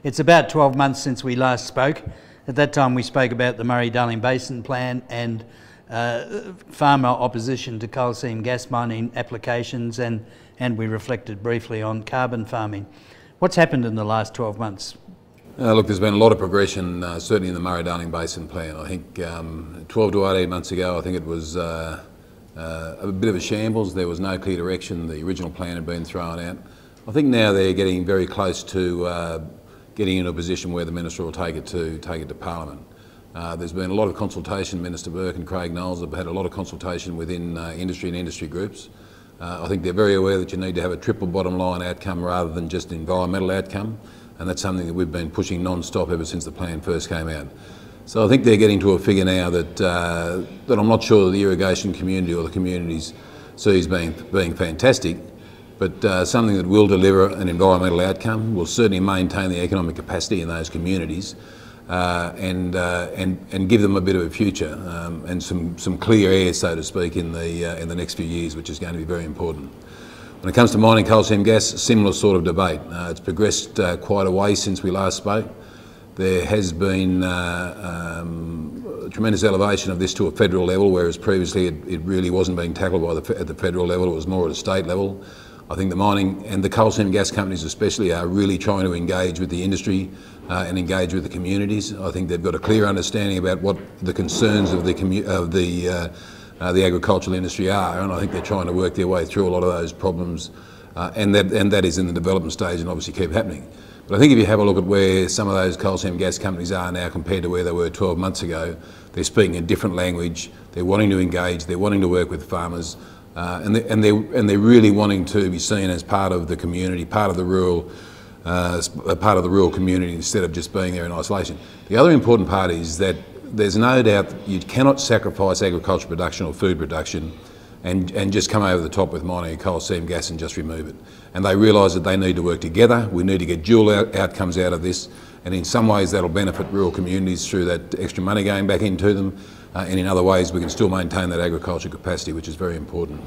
It's about 12 months since we last spoke. At that time we spoke about the Murray-Darling Basin Plan and farmer opposition to coal seam gas mining applications, and we reflected briefly on carbon farming. What's happened in the last 12 months? Look, there's been a lot of progression, certainly in the Murray-Darling Basin Plan. I think 12 to 18 months ago, I think it was a bit of a shambles. There was no clear direction. The original plan had been thrown out. I think now they're getting very close to getting into a position where the Minister will take it to Parliament. There's been a lot of consultation. Minister Burke and Craig Knowles have had a lot of consultation within industry and industry groups. I think they're very aware that you need to have a triple bottom line outcome rather than just an environmental outcome, and that's something that we've been pushing non-stop ever since the plan first came out. So I think they're getting to a figure now that that I'm not sure the irrigation community or the communities sees being fantastic, but something that will deliver an environmental outcome, will certainly maintain the economic capacity in those communities, and give them a bit of a future and some clear air, so to speak, in the next few years, which is going to be very important. When it comes to mining coal seam gas, similar sort of debate. It's progressed quite a way since we last spoke. There has been tremendous elevation of this to a federal level, whereas previously it really wasn't being tackled at the federal level, it was more at a state level. I think the mining and the coal seam gas companies especially are really trying to engage with the industry and engage with the communities. I think they've got a clear understanding about what the concerns of the agricultural industry are, and I think they're trying to work their way through a lot of those problems, and that is in the development stage and obviously keep happening. But I think if you have a look at where some of those coal seam gas companies are now compared to where they were 12 months ago, they're speaking a different language, they're wanting to engage, they're wanting to work with farmers, and they're really wanting to be seen as part of the community, part of the rural community, instead of just being there in isolation. The other important part is that there's no doubt that you cannot sacrifice agricultural production or food production and just come over the top with mining coal seam gas and just remove it. And they realise that they need to work together. We need to get dual outcomes out of this, and in some ways that'll benefit rural communities through that extra money going back into them, and in other ways we can still maintain that agricultural capacity, which is very important.